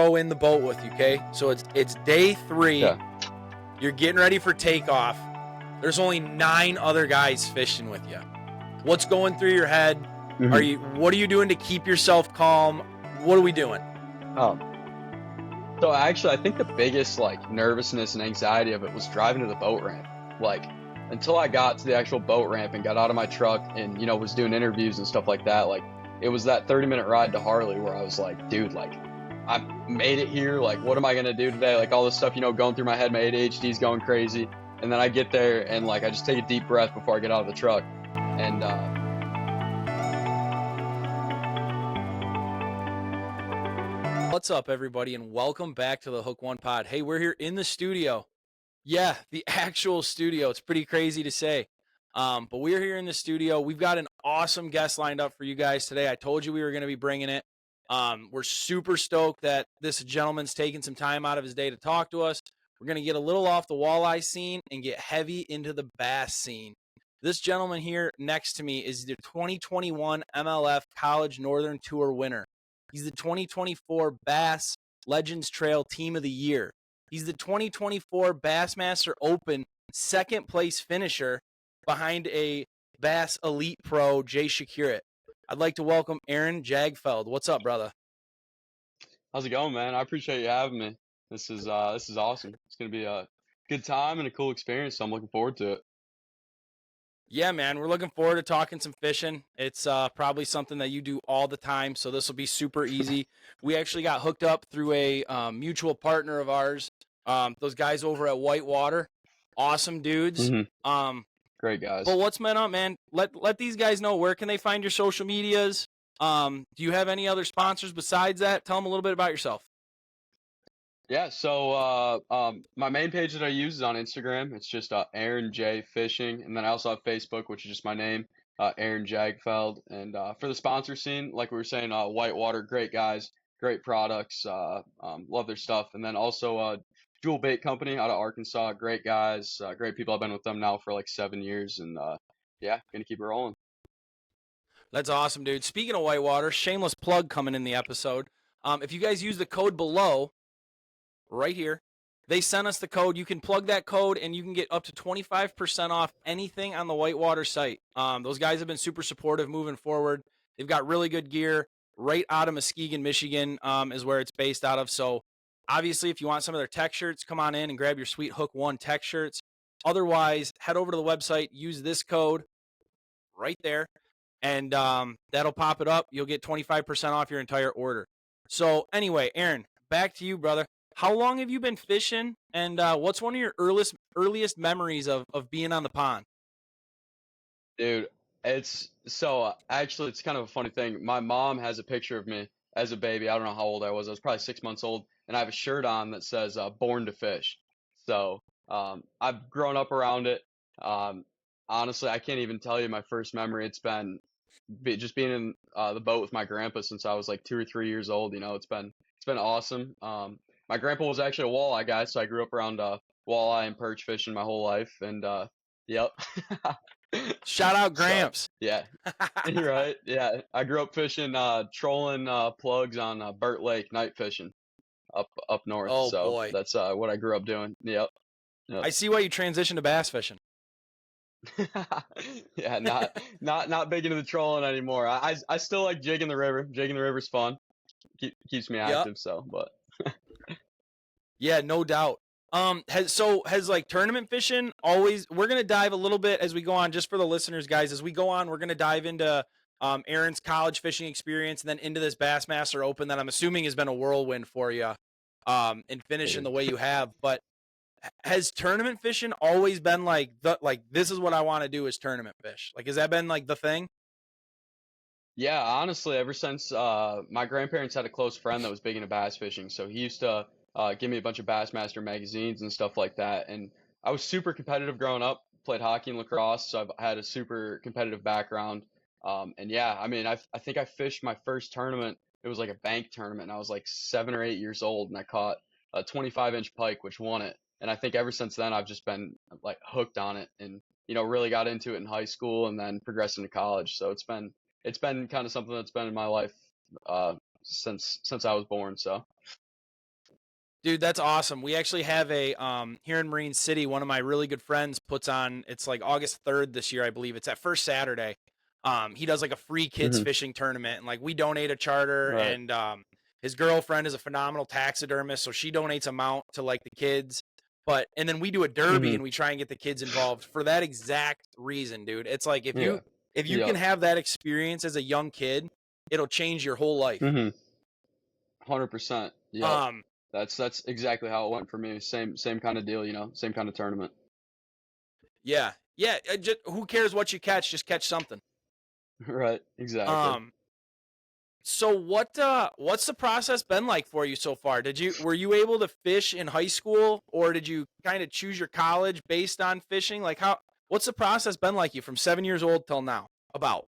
in the boat with you, okay? So it's day 3. Yeah. You're getting ready for takeoff. There's only 9 other guys fishing with you. What's going through your head? What are you doing to keep yourself calm? What are we doing? So actually, I think the biggest nervousness and anxiety of it was driving to the boat ramp. Until I got to the actual boat ramp and got out of my truck and was doing interviews and stuff like that. It was that 30-minute ride to Harley where I was like, dude, I made it here. What am I gonna do today? All this stuff going through my head. My ADHD's going crazy. And then I get there and I just take a deep breath before I get out of the truck. And What's up, everybody, and welcome back to the Hook One Pod. Hey, we're here in the studio. Yeah, the actual studio. It's pretty crazy to say. But we're here in the studio. We've got an awesome guest lined up for you guys today. I told you we were going to be bringing it. We're super stoked that this gentleman's taking some time out of his day to talk to us. We're going to get a little off the walleye scene and get heavy into the bass scene. This gentleman here next to me is the 2021 MLF College Northern Tour winner. He's the 2024 Bass Legends Trail Team of the Year. He's the 2024 Bassmaster Open second place finisher behind a Bass Elite Pro, Jay Shakurit. I'd like to welcome Aaron Jagdfeld. What's up, brother? how's it going, man? I appreciate you having me. This is awesome. It's gonna be a good time and a cool experience, so I'm looking forward to it. Yeah, man, we're looking forward to talking some fishing. It's probably something that you do all the time, so this will be super easy. We actually got hooked up through a mutual partner of ours. Those guys over at Whitewater, awesome dudes. Great guys. But what's meant up, man? Let these guys know, where can they find your social medias? Do you have any other sponsors besides that? Tell them a little bit about yourself. Yeah, so my main page that I use is on Instagram. It's just Aaron J Fishing, and then I also have Facebook, which is just my name, Aaron Jagdfeld. And for the sponsor scene, like we were saying, Whitewater, great guys, great products, love their stuff. And then also Jewel Bait Company out of Arkansas, great guys, great people. I've been with them now for 7 years, and yeah, gonna keep it rolling. That's awesome, dude. Speaking of Whitewater, shameless plug coming in the episode. If you guys use the code below, right here, they sent us the code. You can plug that code and you can get up to 25% off anything on the Whitewater site. Those guys have been super supportive moving forward. They've got really good gear right out of Muskegon, Michigan, is where it's based out of. So obviously, if you want some of their tech shirts, come on in and grab your sweet Hook One tech shirts. Otherwise, head over to the website, use this code right there, and that'll pop it up. You'll get 25% off your entire order. So anyway, Aaron, back to you, brother. How long have you been fishing, and what's one of your earliest memories of being on the pond? Dude, it's so actually it's kind of a funny thing. My mom has a picture of me as a baby. I don't know how old I was. I was probably 6 months old, and I have a shirt on that says "Born to Fish." So I've grown up around it. Um, Honestly, I can't even tell you my first memory. It's been just being in the boat with my grandpa since I was 2 or 3 years old. It's been awesome. My grandpa was actually a walleye guy, so I grew up around walleye and perch fishing my whole life, and yep. Shout out Gramps. So, yeah, you're right. Yeah, I grew up fishing, trolling plugs on Burt Lake, night fishing up north. Oh So boy, that's what I grew up doing. Yep. I see why you transitioned to bass fishing. Yeah, not big into the trolling anymore. I still like jigging the river. Jigging the river's fun. Keeps me active. So, but yeah, no doubt. Has like tournament fishing always? We're gonna dive a little bit as we go on, just for the listeners, guys. As we go on, we're gonna dive into Aaron's college fishing experience, and then into this Bassmaster Open that I'm assuming has been a whirlwind for you, in finishing the way you have. But has tournament fishing always been like this is what I want to do, is tournament fish? Has that been like the thing? yeah, honestly, ever since my grandparents had a close friend that was big into bass fishing, so he used to give me a bunch of Bassmaster magazines and stuff like that. And I was super competitive growing up, played hockey and lacrosse, so I've had a super competitive background. And yeah, I mean, I think I fished my first tournament. It was like a bank tournament, and I was 7 or 8 years old, and I caught a 25-inch pike, which won it. And I think ever since then, I've just been hooked on it, and really got into it in high school, and then progressed into college. So it's been kind of something that's been in my life since I was born. So Dude, that's awesome. We actually have a here in Marine City, one of my really good friends puts on, it's like August 3rd this year, I believe. It's that first Saturday. He does like a free kids Hmm. fishing tournament, and like we donate a charter, Right. and his girlfriend is a phenomenal taxidermist, so she donates a mount to like the kids. But and then we do a derby Hmm. and we try and get the kids involved for that exact reason, dude. It's like Yeah. if you can Yep. have that experience as a young kid, it'll change your whole life. Hmm. 100%. Yep. Um That's exactly how it went for me. Same kind of deal, same kind of tournament. yeah. Yeah, just, who cares what you catch, just catch something. Right. Exactly. Um So what's the process been like for you so far? Were you able to fish in high school, or did you kind of choose your college based on fishing? Like what's the process been like you from 7 years old till now? About.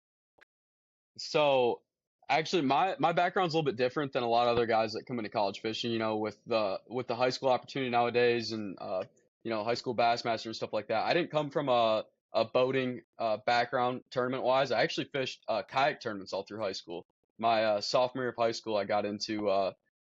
So actually my background's a little bit different than a lot of other guys that come into college fishing, with the high school opportunity nowadays and high school Bassmaster and stuff like that. I didn't come from a boating background tournament wise. I actually fished kayak tournaments all through high school. My sophomore year of high school I got into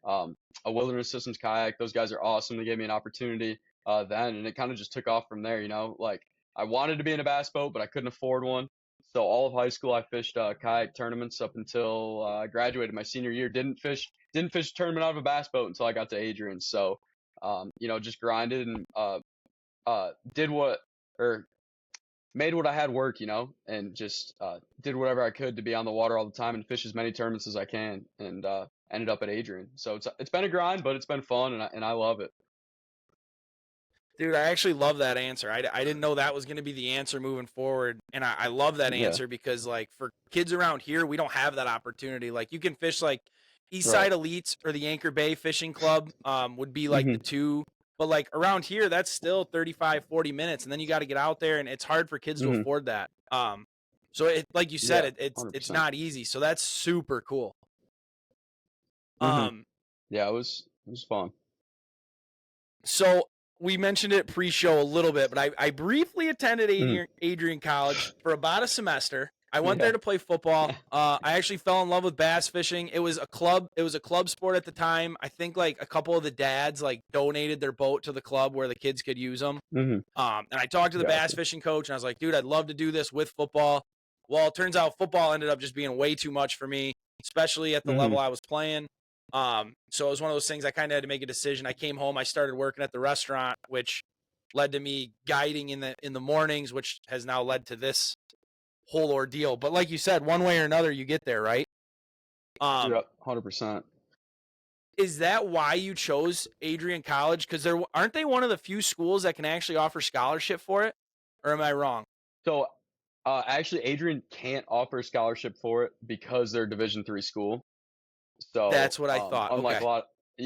um, a wilderness systems kayak. Those guys are awesome. They gave me an opportunity then and it kind of just took off from there, like I wanted to be in a bass boat, but I couldn't afford one. So all of high school, I fished kayak tournaments up until I graduated my senior year. Didn't fish a tournament out of a bass boat until I got to Adrian. So, just grinded and did what or made what I had work, and just did whatever I could to be on the water all the time and fish as many tournaments as I can, and ended up at Adrian. So it's been a grind, but it's been fun, and I love it. Dude, I actually love that answer. I didn't know that was going to be the answer moving forward. And I love that Yeah. answer because, like, for kids around here, we don't have that opportunity. Like, you can fish, like, East Right. Side Elites or the Anchor Bay Fishing Club would be, like, the Hmm. two. But, like, around here, that's still 35, 40 minutes. And then you got to get out there, and it's hard for kids to Hmm. afford that. So, like you said, Yeah. it's 100%. not easy. So that's super cool. Hmm. Um, Yeah. It was fun. So we mentioned it pre-show a little bit, but I briefly attended Hmm. Adrian College for about a semester. I went there Yeah. to play football. I actually fell in love with bass fishing. It was a club. It was a club sport at the time. I think like a couple of the dads like donated their boat to the club where the kids could use them. Hmm. And I talked to the bass Gotcha. fishing coach, and I was like, dude, I'd love to do this with football. Well, it turns out football ended up just being way too much for me, especially at the Hmm. level I was playing. So it was one of those things I kind of had to make a decision. I came home, I started working at the restaurant, which led to me guiding in the mornings, which has now led to this whole ordeal. But like you said, one way or another, you get there, right? Um, Yep. 100%. is that why you chose Adrian College? Because there aren't they one of the few schools that can actually offer scholarship for it, or am I wrong? So, actually, Adrian can't offer a scholarship for it because they're a Division III school. So, That's what I thought. unlike Okay.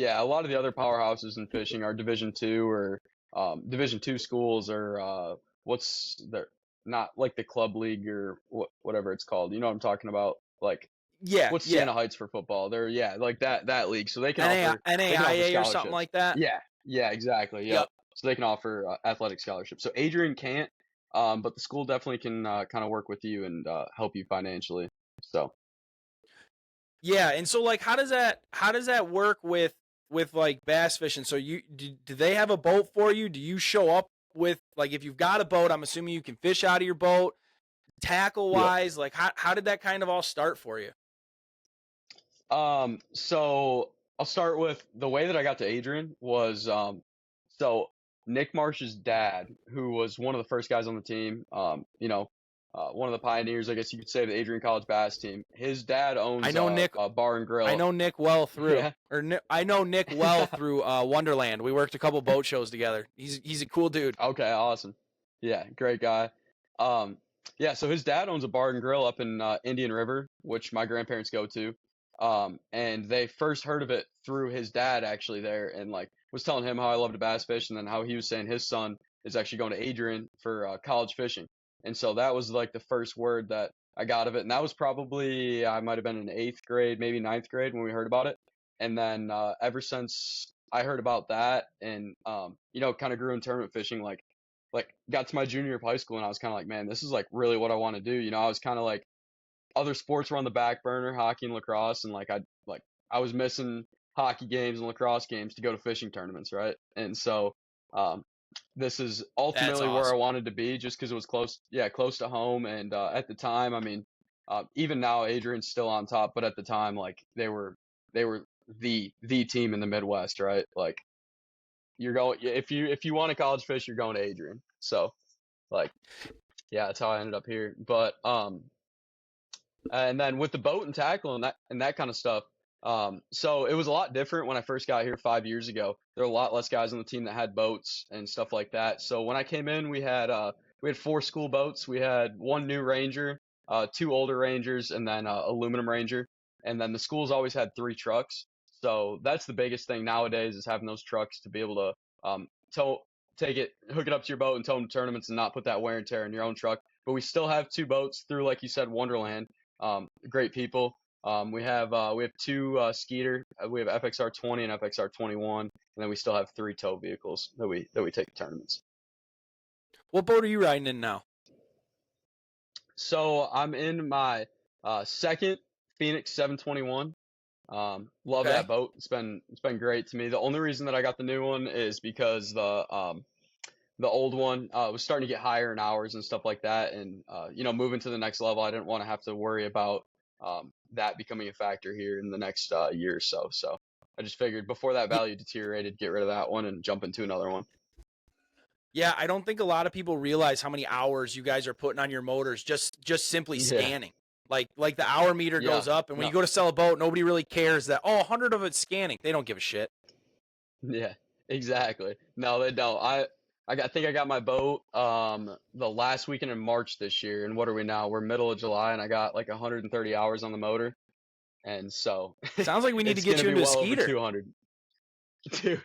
a lot of the other powerhouses in fishing are Division II or Division II schools or what's their not like the club league or whatever it's called. You know what I'm talking about? Like Yeah, what's yeah. Siena Heights for football? They're like that league. So they can offer NAIA or something scholarships. like that. Yeah, yeah, exactly. Yep. Yep. So they can offer athletic scholarships. So Adrian can't, but the school definitely can kind of work with you and help you financially. So. Yeah, and so like how does that work with like bass fishing? So do they have a boat for you? Do you show up with like if you've got a boat, I'm assuming you can fish out of your boat, tackle Yep. wise, like how did that kind of all start for you? So I'll start with the way that I got to Adrian was so Nick Marsh's dad, who was one of the first guys on the team, one of the pioneers, I guess you could say, of the Adrian College bass team. His dad I owns know Nick a bar and I grill. know Nick well through Yeah. I know Nick well through Wonderland. We worked a couple boat shows together. He's a cool dude. Okay, awesome. Yeah, great guy. Um, yeah, so his dad owns a bar and grill up in Indian River, which my grandparents go to. And they first heard of it through his dad actually there, and like was telling him how I love to bass fish, and then how he was saying his son is actually going to Adrian for college fishing. And so that was like the first word that I got of it, and that was probably I might have been in eighth grade, maybe ninth grade when we heard about it. And then ever since I heard about that and kind of grew in tournament fishing like got to my junior year of high school and I was kind of like, man, this is like really what I want to do. I was kind of like other sports were on the back burner, hockey and lacrosse, and like I was missing hockey games and lacrosse games to go to fishing tournaments, right? And so um, this is That's ultimately where I awesome. wanted to be, just because it was close, yeah, close to home. And at the time, I mean, even now, Adrian's still on top, but at the time, like they were the team in the Midwest, right? Like you're going if you want to college fish, you're going to Adrian. So like yeah, that's how I ended up here. But and then with the boat and tackle and that kind of stuff. So it was a lot different when I first got here 5 years ago. There were a lot less guys on the team that had boats and stuff like that. So when I came in, we had 4 school boats. We had 1 new Ranger, 2 older Rangers, and then aluminum Ranger. And then the schools always had 3 trucks. So that's the biggest thing nowadays is having those trucks to be able to tow, take it, hook it up to your boat and tow them to tournaments and not put that wear and tear in your own truck. But we still have 2 boats through, like you said, Wonderland. Great people. We have 2 Skeeter. We have FXR 20 and FXR 21, and then we still have 3 tow vehicles that we take to tournaments. What boat are you riding in now? So I'm in my second Phoenix 721. Love Okay. that boat. It's been great to me. The only reason that I got the new one is because the old one was starting to get higher in hours and stuff like that, and moving to the next level, I didn't want to have to worry about that becoming a factor here in the next year or so. So I just figured before that Ye- value deteriorated, get rid of that one and jump into another one. Yeah, I don't think a lot of people realize how many hours you guys are putting on your motors just simply Yeah, scanning. Like the hour meter yeah, goes up, and when no, you go to sell a boat, nobody really cares that 100 of it's scanning. They don't give a shit. yeah, exactly. No, they don't. I think I got my boat the last weekend in March this year, and what are we now? We're middle of July, and I got like 130 hours on the motor, and so Sounds like we need to it's get gonna you be into a well over Skeeter. 200. Dude,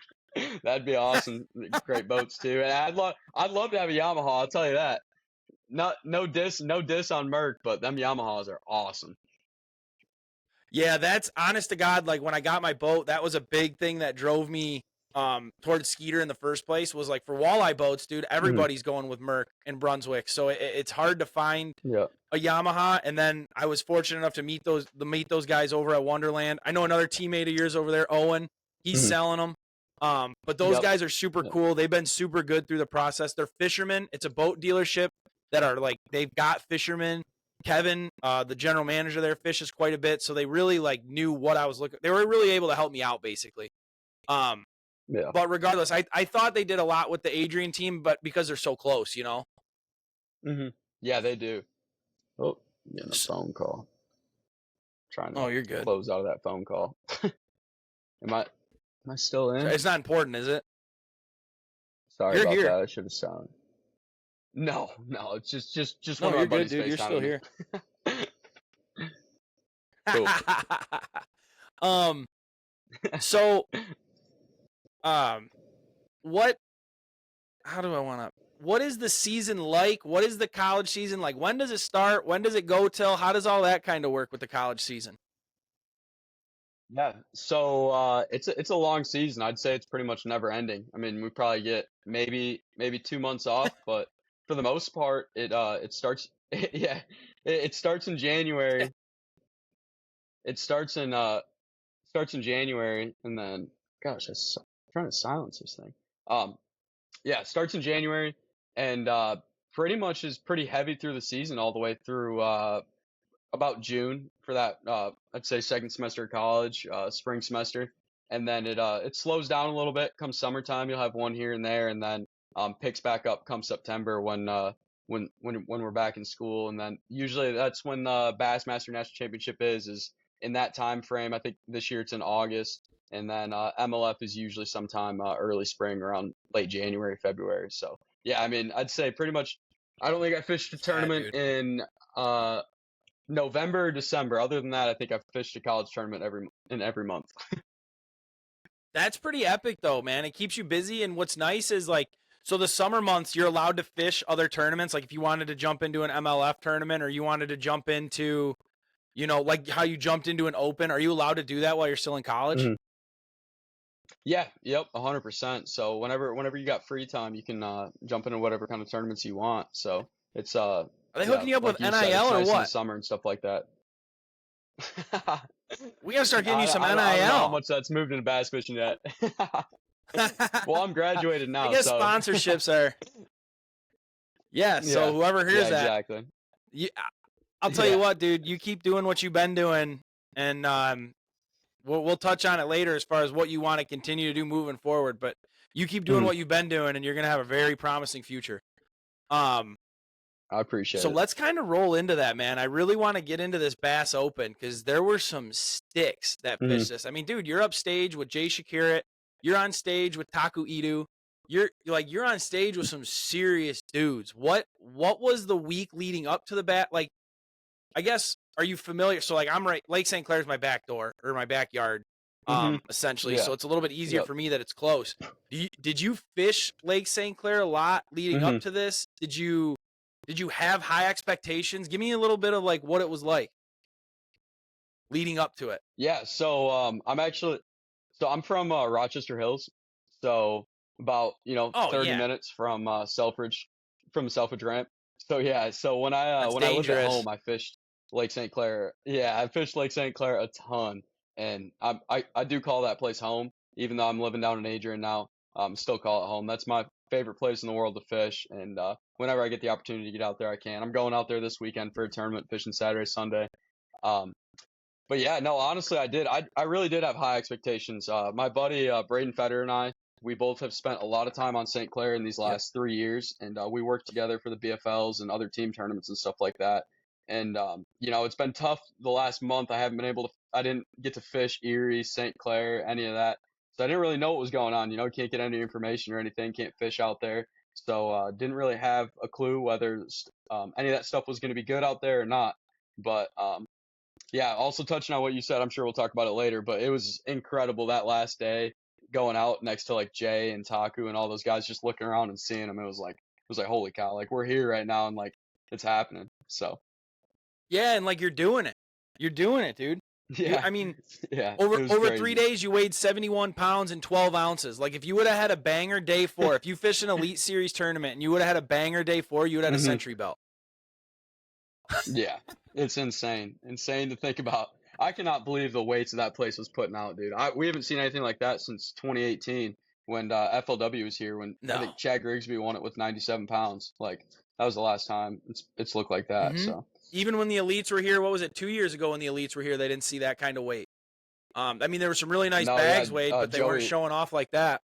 that'd be awesome. Great boats too, and I'd love to have a Yamaha. I'll tell you that. Not no diss on Merc, but them Yamahas are awesome. Yeah, that's honest to God. Like when I got my boat, that was a big thing that drove me towards Skeeter in the first place. Was like for walleye boats, dude. Hmm. Everybody's going with Merc in Brunswick, so it's hard to find Yeah. a Yamaha. And then I was fortunate enough to meet those guys over at Wonderland. I know another teammate of yours over there, Owen. He's Hmm. selling them. But those Yep. guys are super Yep. cool. They've been super good through the process. They're fishermen. It's a boat dealership that are like they've got fishermen. Kevin, the general manager there, fishes quite a bit, so they really like knew what I was looking. They were really able to help me out, basically. Um, Yeah. but regardless, I thought they did a lot with the Adrian team, but because they're so close, you know. Hmm. Yeah, they do. Oh, getting a phone call. Trying Oh, to you're good. close out of that phone call. Am I still in? It's not important, is it? Sorry You're about here. that. I should have sounded. No, no, it's just one No, of my you're good, buddies dude. You're still FaceTiming me. here. Cool. um. So, um, what? How do I want to? What is the season like? What is the college season like? When does it start? When does it go till? How does all that kind of work with the college season? Yeah. So it's a long season. I'd say it's pretty much never ending. I mean, we probably get maybe 2 months off, but for the most part, it starts yeah, it starts in January. It starts in January, and then gosh, I'm trying to silence this thing. Um yeah, it starts in January, and pretty much is pretty heavy through the season all the way through about June for that I'd say second semester of college, spring semester, and then it slows down a little bit. Come summertime, you'll have one here and there, and then picks back up come September when we're back in school, and then usually that's when the Bassmaster National Championship is in that time frame. I think this year it's in August, and then MLF is usually sometime early spring around late January, February. So yeah, I mean I'd say pretty much. I don't think I fished a Yeah, tournament dude. in November or December. Other than that, I think I've fished a college tournament every month. That's pretty epic though, man. It keeps you busy, and what's nice is like so the summer months you're allowed to fish other tournaments. Like if you wanted to jump into an MLF tournament or you wanted to jump into, like how you jumped into an open, are you allowed to do that while you're still in college? Mhm. Yeah, yep, 100%. So whenever you got free time, you can jump into whatever kind of tournaments you want. So it's Are they yeah, hooking you up with like you said, NIL it's or nice in the what? summer and stuff like that. We gotta start getting you some I don't know how NIL. much that's moved into bass fishing yet. Well, I'm graduated I now, guess so sponsorships are. Yeah. So yeah, whoever yeah, hears that, exactly. I'll tell you Yeah. what, dude. You keep doing what you've been doing, and we'll touch on it later as far as what you want to continue to do moving forward. But you keep doing Mhm. what you've been doing, and you're gonna have a very promising future. Um, I appreciate so it. let's kind of roll into that, man. I really want to get into this Bass Open because there were some sticks that Mhm. fished this. I mean, dude, you're upstage with Jay Shakirat. You're on stage with Taku Idu. You're on stage with some serious dudes. What was the week leading up to the bat? Like, I guess, are you familiar? So like I'm right, Lake St. Clair's my back door or my backyard, Mhm. essentially. Yeah. So it's a little bit easier Yep. for me that it's close. Did you fish Lake St. Clair a lot leading up Mhm. to this? Did you have high expectations? Give me a little bit of like what it was like leading up to it. Yeah. So I'm from Rochester Hills, so about Oh 30 yeah, minutes from the Selfridge ramp. So yeah. So that's when I lived at dangerous. home, I fished Lake St. Clair. Yeah, I fished Lake St. Clair a ton, and I do call that place home, even though I'm living down in Adrian now. Still call it home. That's my favorite place in the world to fish, and whenever I get the opportunity to get out there, I can. I'm going out there this weekend for a tournament, fishing Saturday, Sunday. Um, but yeah, no, honestly, I did. I really did have high expectations. My buddy Braden Feder and I, we both have spent a lot of time on St. Clair in these Yep. last 3 years, and we worked together for the BFLs and other team tournaments and stuff like that. And it's been tough the last month. I haven't been able to. I didn't get to fish Erie, St. Clair, any of that. So I didn't really know what was going on. Can't get any information or anything. Can't fish out there. So didn't really have a clue whether any of that stuff was going to be good out there or not. But yeah, also touching on what you said, I'm sure we'll talk about it later, but it was incredible that last day going out next to like Jay and Taku and all those guys, just looking around and seeing them. It was like holy cow, like we're here right now and like it's happening. So Yeah, and like you're doing it. You're doing it, dude. yeah, I mean, yeah, over it was over 3 days, crazy. you weighed 71 pounds and 12 ounces. Like if you would have had a banger day 4, if you fish an Elite Series tournament and you would have had a banger day 4, you would have had a Hmm. century belt. Yeah, it's insane to think about. I cannot believe the weights that place was putting out, dude. We haven't seen anything like that since 2018 when FLW was here. When I No. think Chad Grigsby won it with 97 pounds. Like that was the last time it's looked like that. Mm-hmm. So Even when the Elites were here, what was it, 2 years ago when the Elites were here, they didn't see that kind of weight. I mean, there were some really nice no, yeah, bags weighed, but they weren't Joey. showing off like that.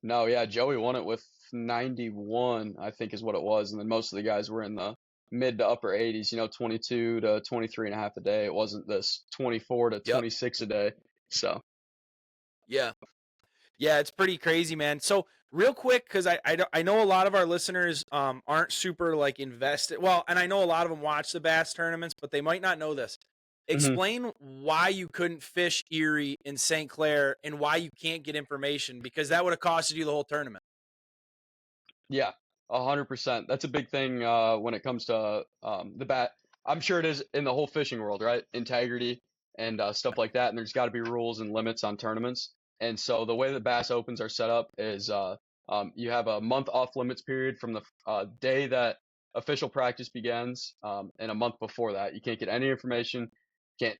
No, yeah, Joey won it with 91, I think is what it was, and then most of the guys were in the mid to upper 80s. 22 to 23 and a half a day. It wasn't this 24 to Yep. 26 a day. So. Yeah. Yeah, it's pretty crazy, man. So real quick, because I know a lot of our listeners aren't super like invested. Well, and I know a lot of them watch the bass tournaments, but they might not know this. Mhm. Explain why you couldn't fish Erie in St. Clair and why you can't get information because that would have costed you the whole tournament. Yeah, 100%. That's a big thing when it comes to the bat. I'm sure it is in the whole fishing world, right? Integrity and stuff like that. And there's got to be rules and limits on tournaments. And so the way the Bass Opens are set up is you have a month off limits period from the day that official practice begins, and a month before that. You can't get any information, can't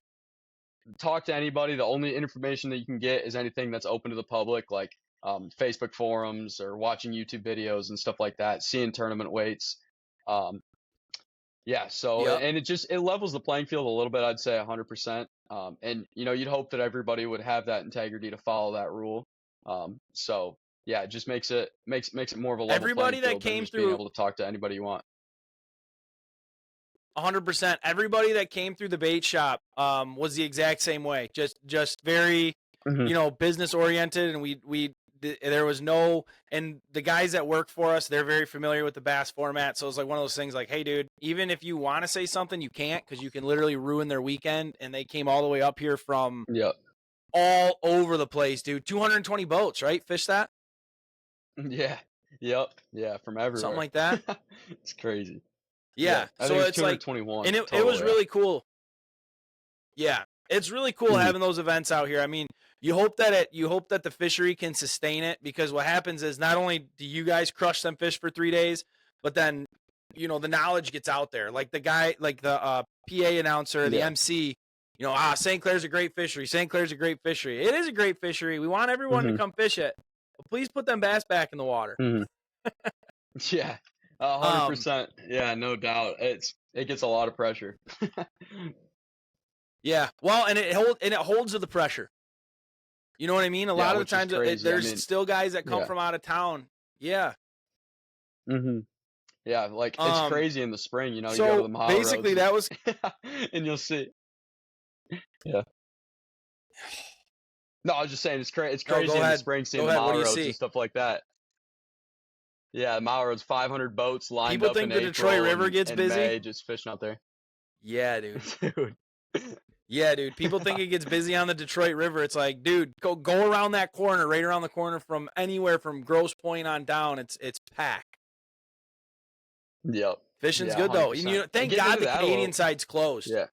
talk to anybody. The only information that you can get is anything that's open to the public, like Facebook forums or watching YouTube videos and stuff like that, seeing tournament weights. Um, yeah, so Yep. and it levels the playing field a little bit, I'd say 100%. And you'd hope that everybody would have that integrity to follow that rule. So yeah, it just makes it more of a level playing Everybody that field than came just being through able to talk to anybody you want. 100%. Everybody that came through the bait shop was the exact same way. Just very, Hmm. business oriented, and there was no, and the guys that work for us, they're very familiar with the bass format. So it's like one of those things like, hey, dude, even if you want to say something, you can't because you can literally ruin their weekend. And they came all the way up here from Yep. all over the place, dude. 220 boats, right? Fish that, Yeah. Yep. Yeah. From something everywhere. like that. It's crazy. Yeah, Yeah. I think So it was it's like, 221 and it total. was Yeah. really cool. Yeah, it's really cool Hmm. having those events out here. I mean, you hope that the fishery can sustain it because what happens is not only do you guys crush them fish for 3 days, but then the knowledge gets out there. Like the guy, like the PA announcer, the Yeah. MC, St. Clair's a great fishery. St. Clair's a great fishery. It is a great fishery. We want everyone to come fish it. But please put them bass back in the water. Yeah, 100%. Yeah, no doubt. It gets a lot of pressure. Yeah, well, and it holds to the pressure. You know what I mean? A lot of the times there's still guys that come from out of town. Yeah. Yeah, like it's crazy in the spring. You So go to the mile basically, roads that was, and you'll see. Yeah. No, I was just saying it's crazy in the spring seeing the mile roads and stuff like that. Yeah, the mile roads, 500 boats lined People up think in the Detroit River gets busy. May, just fishing out there. Yeah, dude. Dude. Yeah, dude. People think it gets busy on the Detroit River. It's like, dude, go around that corner, right around the corner from anywhere from Grosse Pointe on down. It's packed. Yep. Fishing's good though. And thank God the Canadian side's closed. Yeah.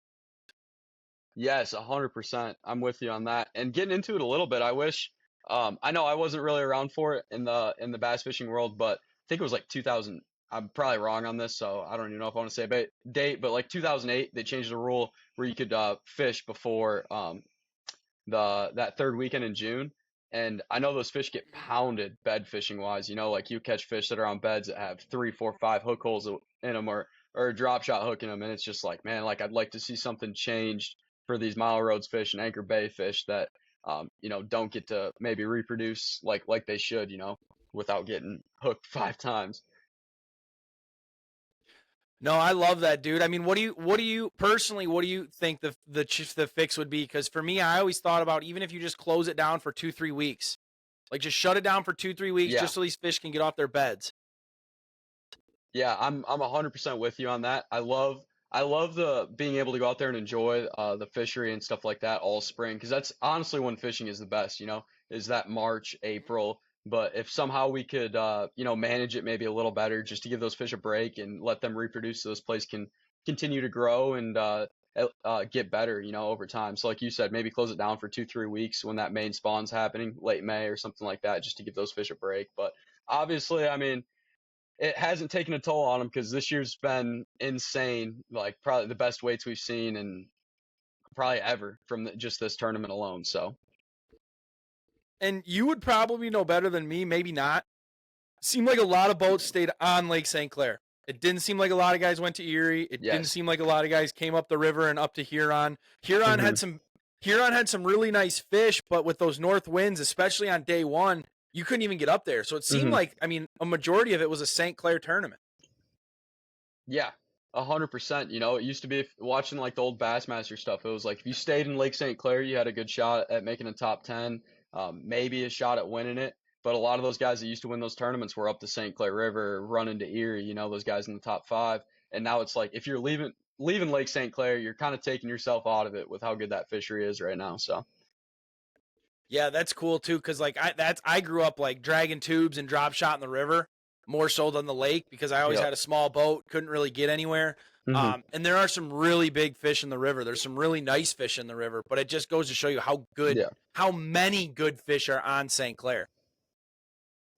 Yes, 100%. I'm with you on that. And getting into it a little bit, I wish. I know I wasn't really around for it in the bass fishing world, but I think it was like 2000. I'm probably wrong on this, so I don't even know if I want to say a date, but like 2008, they changed the rule where you could fish before that third weekend in June. And I know those fish get pounded bed fishing wise. Like you catch fish that are on beds that have 3, 4, 5 hook holes in them, or a drop shot hook in them, and it's just like, man, like I'd like to see something changed for these mile roads fish and Anchor Bay fish that don't get to maybe reproduce like they should, without getting hooked 5 times. No, I love that, dude. I mean, what do you personally, what do you think the fix would be? Because for me, I always thought about, even if you just close it down for 2-3 weeks, like just shut it down for 2-3 weeks, just so these fish can get off their beds. Yeah, I'm 100% with you on that. I love the being able to go out there and enjoy the fishery and stuff like that all spring, because that's honestly when fishing is the best, is that March, April. But if somehow we could, manage it maybe a little better, just to give those fish a break and let them reproduce, so those plays can continue to grow and get better, over time. So like you said, maybe close it down for 2-3 weeks when that main spawn's happening, late May or something like that, just to give those fish a break. But obviously, I mean, it hasn't taken a toll on them, because this year's been insane, like probably the best weights we've seen and probably ever from just this tournament alone. So. And you would probably know better than me, maybe not. Seemed like a lot of boats stayed on Lake St. Clair. It didn't seem like a lot of guys went to Erie. It didn't seem like a lot of guys came up the river and up to Huron. Huron had some really nice fish, but with those north winds, especially on day one, you couldn't even get up there. So it seemed like, I mean, a majority of it was a St. Clair tournament. Yeah, 100%. It used to be, watching like the old Bassmaster stuff, it was like if you stayed in Lake St. Clair, you had a good shot at making a top 10. Maybe a shot at winning it, but a lot of those guys that used to win those tournaments were up the St. Clair River, running to Erie, those guys in the top 5. And now it's like, if you're leaving Lake St. Clair, you're kind of taking yourself out of it with how good that fishery is right now. So. Yeah, that's cool too, because like I grew up like dragging tubes and drop shot in the river more so than the lake, because I always had a small boat, couldn't really get anywhere. And there are some really big fish in the river. There's some really nice fish in the river, but it just goes to show you how good, how many good fish are on St. Clair.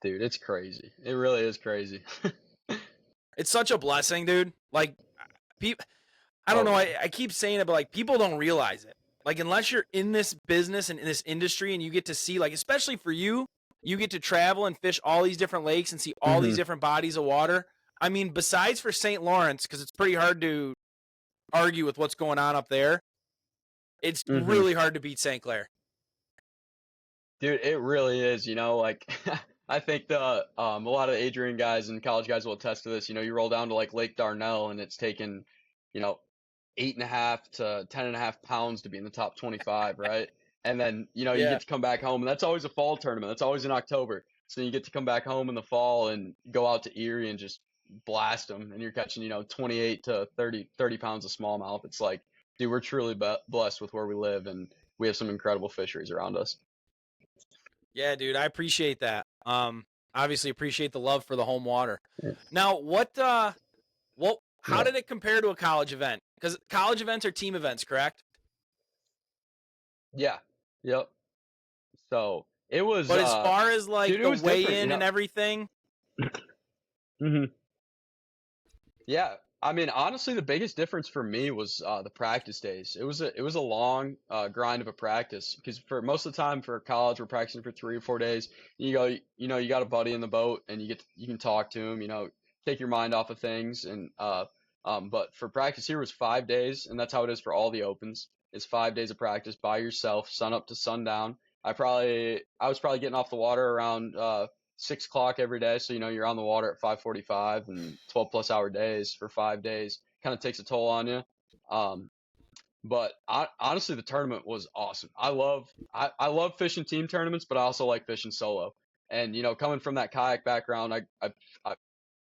Dude, it's crazy. It really is crazy. It's such a blessing, dude. Like, I don't know. I keep saying it, but like, people don't realize it. Like, unless you're in this business and in this industry, and you get to see, like, especially for you, you get to travel and fish all these different lakes and see all these different bodies of water. I mean, besides for St. Lawrence, because it's pretty hard to argue with what's going on up there, it's really hard to beat St. Clair. Dude, it really is. Like I think a lot of the Adrian guys and college guys will attest to this. You roll down to like Lake Darnell, and it's taken 8.5 to 10.5 pounds to be in the top 25, right? And then you get to come back home, and that's always a fall tournament. That's always in October. So you get to come back home in the fall and go out to Erie and just blast them, and you're catching 28 to 30 pounds of smallmouth. It's like, dude, we're truly blessed with where we live, and we have some incredible fisheries around us. Yeah, dude, I appreciate that. Obviously appreciate the love for the home water. Now, how did it compare to a college event? Because college events are team events, correct? Yeah. Yep. So it was. But as far as like dude, the weigh-in and everything. Yeah. I mean, honestly, the biggest difference for me was the practice days. It was a long grind of a practice because for most of the time for college, we're practicing for 3 or 4 days. You go, you got a buddy in the boat, and you can talk to him, take your mind off of things. But for practice here was 5 days, and that's how it is for all the opens. It's 5 days of practice by yourself, sun up to sundown. I was probably getting off the water around 6 o'clock every day. So, you're on the water at 5:45 and 12 plus hour days for 5 days kind of takes a toll on you. Um, but honestly, the tournament was awesome. I love fishing team tournaments, but I also like fishing solo. And coming from that kayak background, I,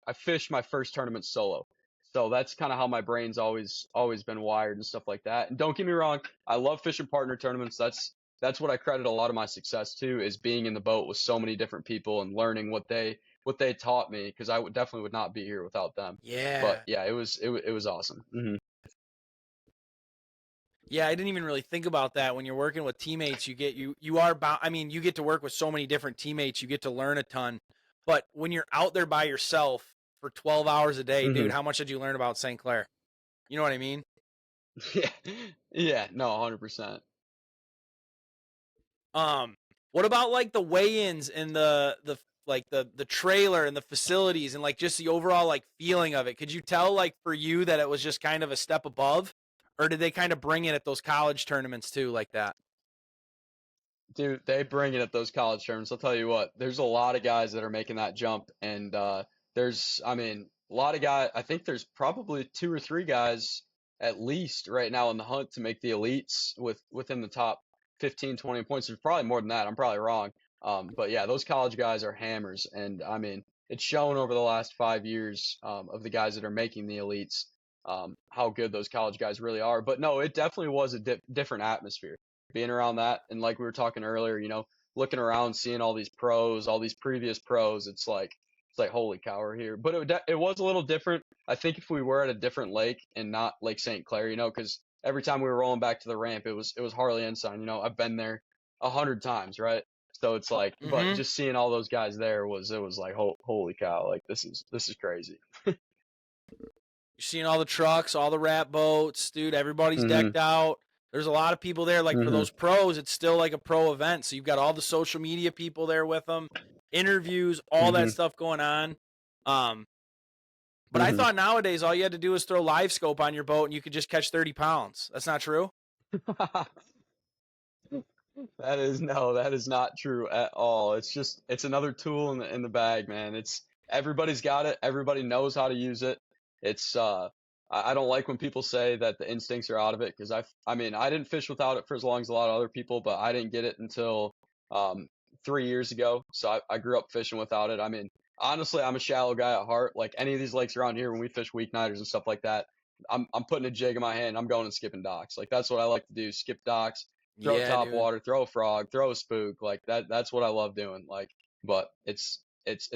I fished my first tournament solo, so that's kind of how my brain's always been wired and stuff like that. And don't get me wrong, I love fishing partner tournaments. That's what I credit a lot of my success to is being in the boat with so many different people and learning what they taught me because definitely would not be here without them. But Yeah. yeah, it was awesome. Yeah, I didn't even really think about that. When you're working with teammates, you are bound. I mean, you get to work with so many different teammates. You get to learn a ton. But when you're out there by yourself for 12 hours a day, dude, hmm how much did you learn about St. Clair? You know what I mean? Yeah, yeah, no, 100%. Um, what about like the weigh-ins and the like the trailer and the facilities and like just the overall like feeling of it? Could you tell like for you that it was just kind of a step above, or did they kind of bring it at those college tournaments too, like that? Dude, they bring it at those college tournaments. I'll tell you what, there's a lot of guys that are making that jump, and I mean, a lot of guys. I think there's probably 2 or 3 guys at least right now in the hunt to make the elites within the top 15, 20 points. There's probably more than that. I'm probably wrong. But yeah, those college guys are hammers, and I mean, it's shown over the last 5 years of the guys that are making the elites how good those college guys really are. But no, it definitely was a different atmosphere being around that. And like we were talking earlier, looking around, seeing all these pros, all these previous pros, it's like holy cow, we're here. But it was a little different. I think if we were at a different lake and not Lake St. Clair, because every time we were rolling back to the ramp, it was Harley Ensign. I've been there 100 times, right? So it's like, but Mm-hmm. just seeing all those guys there it was like holy cow, like this is crazy. You're seeing all the trucks, all the rat boats, dude. Everybody's Mhm. decked out. There's a lot of people there. Like for Mhm. those pros, it's still like a pro event. So you've got all the social media people there with them, interviews, all that Mhm. stuff going on. Um, but I Mhm. thought nowadays all you had to do was throw live scope on your boat and you could just catch 30 pounds. That's not true. That is not true at all. It's another tool in the bag, man. Everybody's got it. Everybody knows how to use it. It's I don't like when people say that the instincts are out of it because I mean I didn't fish without it for as long as a lot of other people, but I didn't get it until um 3 years ago. So I grew up fishing without it. I mean, honestly, I'm a shallow guy at heart. Like any of these lakes around here when we fish weeknighters and stuff like that, I'm putting a jig in my hand. I'm going and skipping docks. Like that's what I like to do. Skip docks, throw Yeah, top dude. water, throw a frog, throw a spook, like that's what I love doing. Like, but it's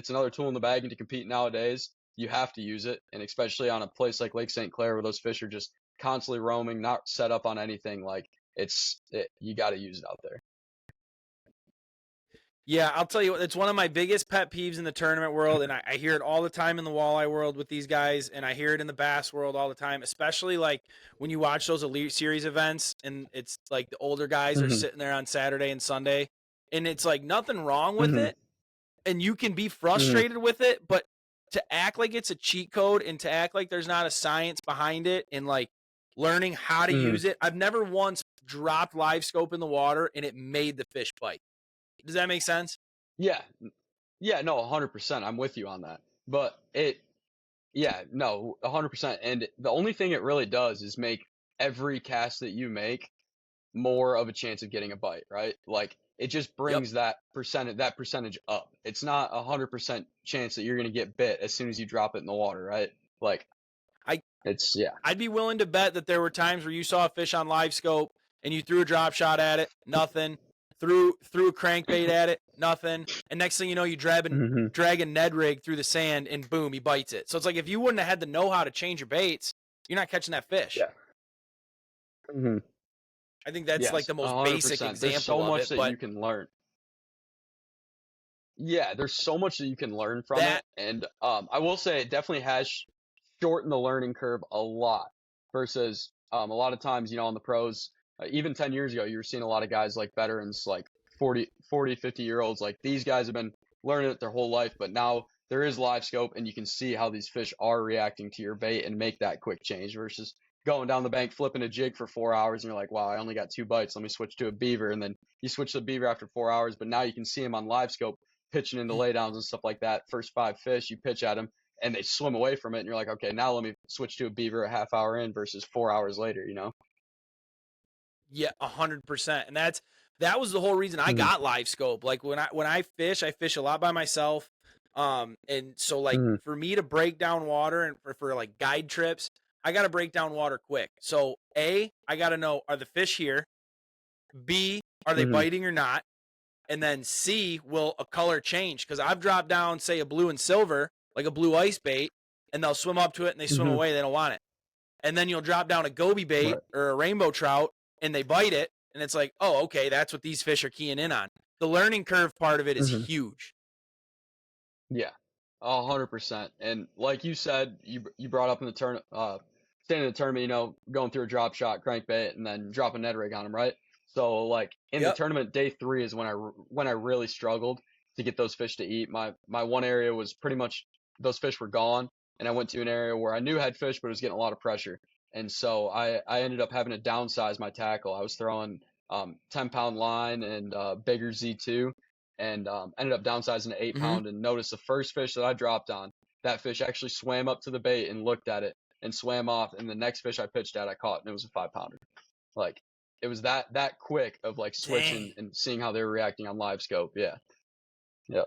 another tool in the bag and to compete nowadays. You have to use it, and especially on a place like Lake St. Clair where those fish are just constantly roaming, not set up on anything. Like you got to use it out there. Yeah, I'll tell you what, it's one of my biggest pet peeves in the tournament world, and I hear it all the time in the walleye world with these guys, and I hear it in the bass world all the time, especially like when you watch those Elite Series events, and it's like the older guys are Mhm. sitting there on Saturday and Sunday, and it's like nothing wrong with Mhm. it, and you can be Mhm. frustrated with it, but to act like it's a cheat code and to act like there's not a science behind it and like learning how to Mhm. use it, I've never once dropped live scope in the water and it made the fish bite. Does that make sense? Yeah. Yeah. No, 100%. I'm with you on that. But yeah, no, 100%. And the only thing it really does is make every cast that you make more of a chance of getting a bite, right? Like it just Yep. brings that percentage up. It's not 100% chance that you're gonna get bit as soon as you drop it in the water, right? Like I it's yeah. I'd be willing to bet that there were times where you saw a fish on live scope and you threw a drop shot at it, nothing. Threw a crankbait at it, nothing. And next thing you know, you hmm drag a Ned rig through the sand and boom, he bites it. So it's like if you wouldn't have had to know how to change your baits, you're not catching that fish. Yeah. hmm I think that's like Yes, the a most hundred basic percent. There's example so of much it. that But you can learn. Yeah, there's so much that you can learn from it, that and I will say it definitely has shorten the learning curve a lot versus a lot of times, on the pros, even 10 years ago, you were seeing a lot of guys like veterans, like 50-year-olds. Like these guys have been learning it their whole life, but now there is live scope and you can see how these fish are reacting to your bait and make that quick change versus going down the bank, flipping a jig for 4 hours, and you're like, wow, I only got 2 bites. Let me switch to a beaver. And then you switch to a beaver after 4 hours, but now you can see him on live scope pitching into laydowns and stuff like that. First 5 fish, you pitch at them and they swim away from it. And you're like, okay, now let me switch to a beaver a half hour in versus 4 hours later, Yeah, 100%. And that was the whole reason I Mm-hmm. got live scope. Like when I fish a lot by myself. And so like Mm-hmm. for me to break down water and for like guide trips, I got to break down water quick. So I got to know, are the fish here? B, are they Mm-hmm. biting or not? And then C, will a color change? Because I've dropped down, say, a blue and silver, like a blue ice bait, and they'll swim up to it and they swim Mm-hmm. away. They don't want it. And then you'll drop down a goby bait Right. or a rainbow trout and they bite it. And it's like, oh, okay, that's what these fish are keying in on. The learning curve part of it is Mm-hmm. huge. Yeah, 100%. And like you said, you brought up in the staying in the tournament, going through a drop shot, crankbait, and then drop a Ned rig on them, right? So like in the Yep. tournament, day 3 is when I really struggled to get those fish to eat. My one area was pretty much those fish were gone, and I went to an area where I knew had fish, but it was getting a lot of pressure, and so I ended up having to downsize my tackle. I was throwing 10-pound line and bigger Z2 and ended up downsizing to 8 pound and noticed the first fish that I dropped on, that fish actually swam up to the bait and looked at it and swam off. And the next fish I pitched at, I caught, and it was a 5-pounder. Like it was that quick of like switching Dang. and seeing how they were reacting on live scope. Yeah. Yep.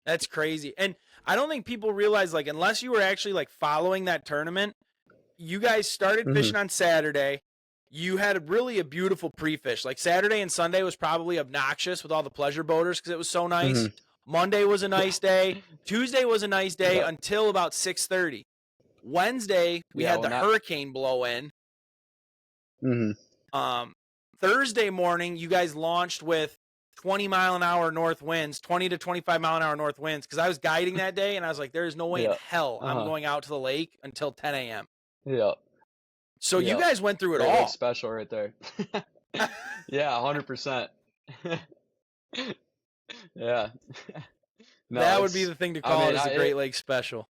That's crazy. And I don't think people realize, like, unless you were actually like following that tournament, you guys started Mm-hmm. fishing on Saturday. You had really a beautiful pre-fish. Like Saturday and Sunday was probably obnoxious with all the pleasure boaters because it was so nice. Mm-hmm. Monday was a nice day. Tuesday was a nice day Yep. until about 6:30. Wednesday we Yeah. had the When that. hurricane blow in. Mm-hmm. Thursday morning you guys launched with 20-mile-an-hour north winds, 20 to 25-mile-an-hour north winds, because I was guiding that day and I was like, there's no way in Yeah. hell I'm Uh-huh. going out to the lake until 10 a.m. Yeah. So you Yeah. guys went through it Great all. Lake special right there. Yeah, 100%. Yeah. No, That would be the thing to call it, is the Great Lakes Special.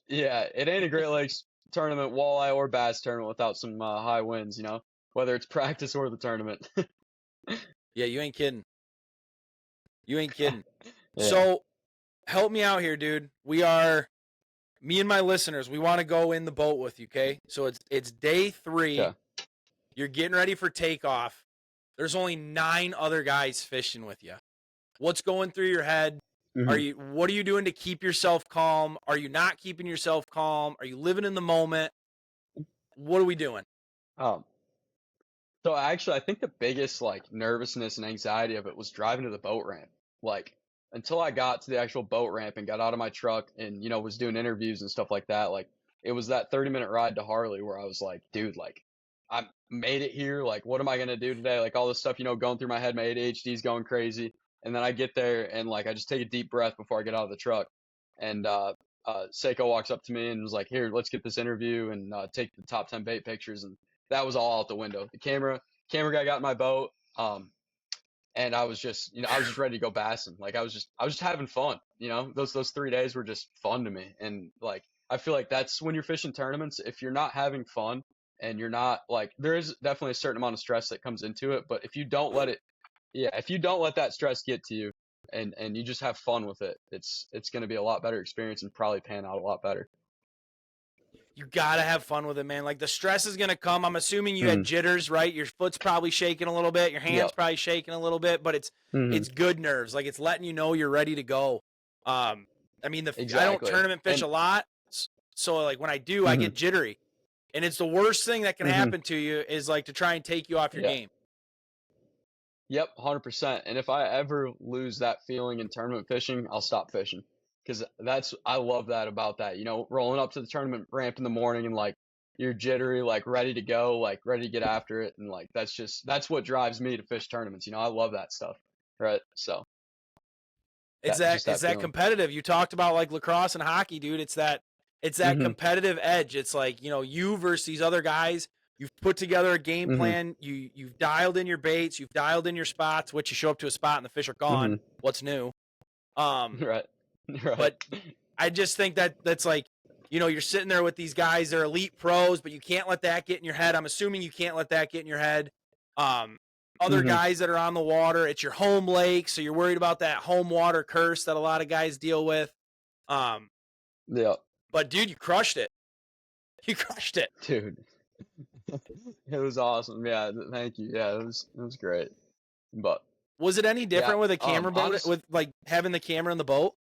Yeah, it ain't a Great Lakes tournament, walleye or bass tournament without some high winds, whether it's practice or the tournament. Yeah, you ain't kidding. You ain't kidding. Yeah. So help me out here, dude. Me and my listeners, we want to go in the boat with you, okay? So it's day 3. Okay. You're getting ready for takeoff. There's only 9 other guys fishing with you. What's going through your head? Mhm. What are you doing to keep yourself calm? Are you not keeping yourself calm? Are you living in the moment? What are we doing? Um, so actually, I think the biggest like nervousness and anxiety of it was driving to the boat ramp. Like until I got to the actual boat ramp and got out of my truck and was doing interviews and stuff like that. Like it was that 30-minute ride to Harley where I was like, dude, like I made it here. Like what am I gonna do today? Like all this stuff, going through my head, my ADHD's going crazy. And then I get there and like I just take a deep breath before I get out of the truck. And Seiko walks up to me and was like, "Here, let's get this interview and take the top 10 bait pictures." And that was all out the window. The camera guy got in my boat, and I was just ready to go bassing. Like I was just having fun. Those 3 days were just fun to me. And like I feel like that's when you're fishing tournaments. If you're not having fun and you're not like, there is definitely a certain amount of stress that comes into it. But if you don't let it, yeah, if you don't let that stress get to you, and you just have fun with it, it's going to be a lot better experience and probably pan out a lot better. You gotta have fun with it, man. Like the stress is gonna come. I'm assuming you had Mhm. jitters, right? Your foot's probably shaking a little bit. Your hands Yep. probably shaking a little bit, but Mhm. it's good nerves. Like it's letting you know you're ready to go. I mean, I don't Exactly. tournament fish And a lot, so like when I do, I get jittery, and it's the worst thing that can Mhm. happen to you is like to try and take you off your Yeah. game. Yep, 100%. And if I ever lose that feeling in tournament fishing, I'll stop fishing. Because I love that about that. Rolling up to the tournament ramp in the morning and like you're jittery, like ready to go, like ready to get after it. And like that's what drives me to fish tournaments. I love that stuff. Right. So It's just that that feeling. competitive. You talked about like lacrosse and hockey, dude. It's that It's that Mhm. competitive edge. It's like, you versus these other guys. You've put together a game Mhm. plan. You've dialed in your baits. You've dialed in your spots. Which you show up to a spot and the fish are gone. Mhm. What's new? Um, Right. Right. but I just think that's like, you're sitting there with these guys. They're elite pros, but you can't let that get in your head. I'm assuming you can't let that get in your head. Um, Other Mhm. guys that are on the water, it's your home lake, so you're worried about that home water curse that a lot of guys deal with. Um, Yeah. but dude, you crushed it. You crushed it. Dude. It was awesome. Yeah, thank you. Yeah, it was great. But Was it any yeah, different with a camera boat, honest with like having the camera in the boat?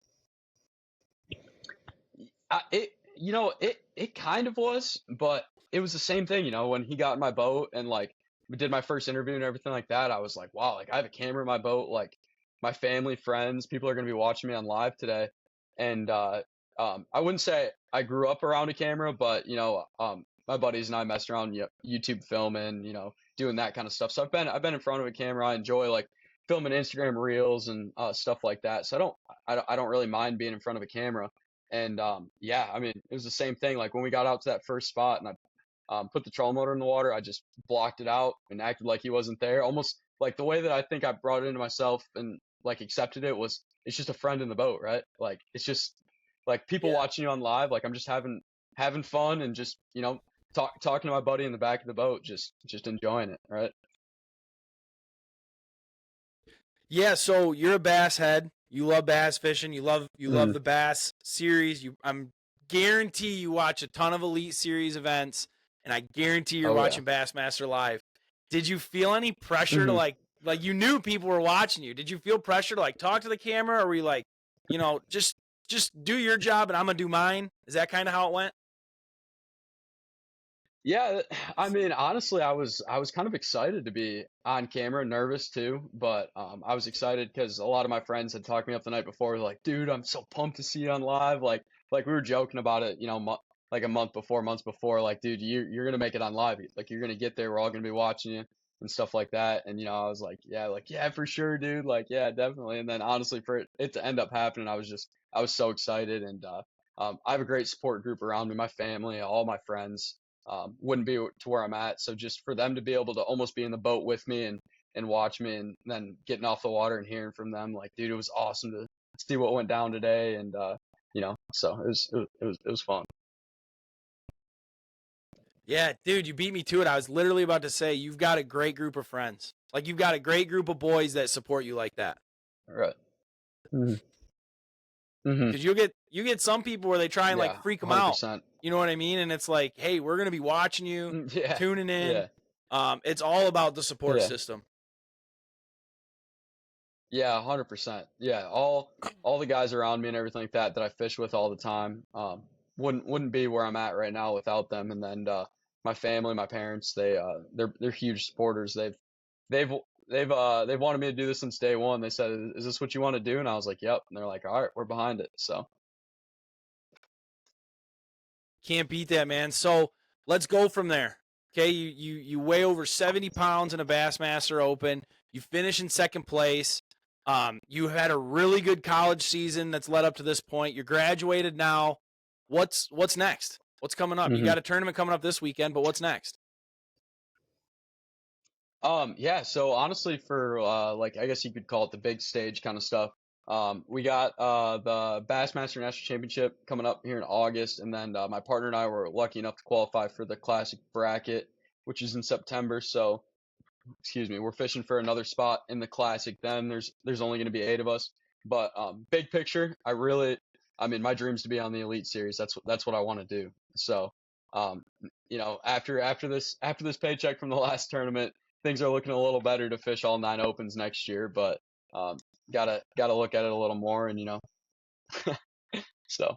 it kind of was, but it was the same thing, when he got in my boat and like we did my first interview and everything like that, I was like, wow, like I have a camera in my boat, like my family, friends, people are gonna be watching me on live today. And I wouldn't say I grew up around a camera, but my buddies and I messed around, YouTube filming, doing that kind of stuff. So I've been in front of a camera. I enjoy like filming Instagram reels and stuff like that. So I don't really mind being in front of a camera. And yeah, I mean, it was the same thing. Like when we got out to that first spot and I put the trolling motor in the water, I just blocked it out and acted like he wasn't there. Almost like the way that I think I brought it into myself and like accepted it was it's just a friend in the boat, right? Like it's just like people Yeah. watching you on live. Like I'm just having fun and just talking to my buddy in the back of the boat, just enjoying it, right? Yeah, so you're a bass head. You love bass fishing. You love Mm, the bass series. I'm guarantee you watch a ton of Elite Series events, and I guarantee you're oh yeah. watching Bassmaster live. Did you feel any pressure to Hmm. like you knew people were watching you? Did you feel pressure to like talk to the camera, or were you like, just do your job and I'm gonna do mine? Is that kind of how it went? Yeah, I mean, honestly, I was kind of excited to be on camera, nervous too, but I was excited because a lot of my friends had talked me up the night before, like, dude, I'm so pumped to see you on live. Like we were joking about it, like a month before, months before, like, dude, you're gonna make it on live. Like you're gonna get there, we're all gonna be watching you and stuff like that. And I was like, yeah, for sure, dude. Like, yeah, definitely. And then honestly, for it to end up happening, I was so excited. And I have a great support group around me, my family, all my friends wouldn't be to where I'm at. So just for them to be able to almost be in the boat with me and watch me and then getting off the water and hearing from them, like, dude, it was awesome to see what went down today. And so it was fun. Yeah, dude, you beat me to it. I was literally about to say you've got a great group of friends. Like you've got a great group of boys that support you like that. All right. Mm-hmm. Mm-hmm. Because you get some people where they try and like Yeah, freak them out. 100%. You know what I mean? And it's like, hey, we're gonna be watching you, Yeah, tuning in. yeah, It's all about the support yeah. system. Yeah, 100%. Yeah, all the guys around me and everything like that I fish with all the time, wouldn't be where I'm at right now without them. And then my family, my parents, they're huge supporters. They've they've wanted me to do this since day one. They said, "Is this what you want to do?" And I was like, "Yep." And they're like, "All right, we're behind it." So, Can't beat that, man. So let's go from there. Okay, you weigh over 70 pounds in a Bassmaster Open. You finish in second place. You had a really good college season that's led up to this point. You're graduated now. What's next? What's coming up? You hmm got a tournament coming up this weekend, but what's next? yeah. So honestly, for like I guess you could call it the big stage kind of stuff. We got the Bassmaster National Championship coming up here in August, and then my partner and I were lucky enough to qualify for the Classic bracket, which is in September. So excuse me, we're fishing for another spot in the classic. Then there's only going to be 8 of us. But big picture, I mean, my dream's to be on the Elite Series. That's what I want to do. So, um, after this paycheck from the last tournament, things are looking a little better to fish all 9 opens next year. But um, gotta look at it a little more, and so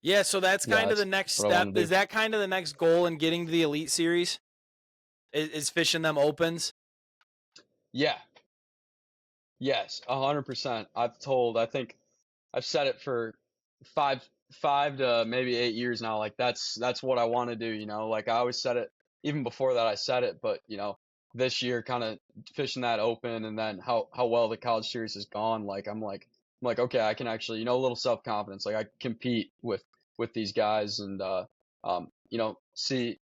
Yeah, so that's yeah, kind of that's the next what I step. want to Is do. that kind of the next goal in getting to the Elite Series? Is fishing them opens? Yeah, yes, 100%. I think I've said it for five five to maybe 8 years now. Like that's what I want to do, Like I always said it even before that I said it, but this year kind of fishing that open and then how well the college series has gone, like I'm like like, okay, I can actually, a little self-confidence. Like I compete with these guys and see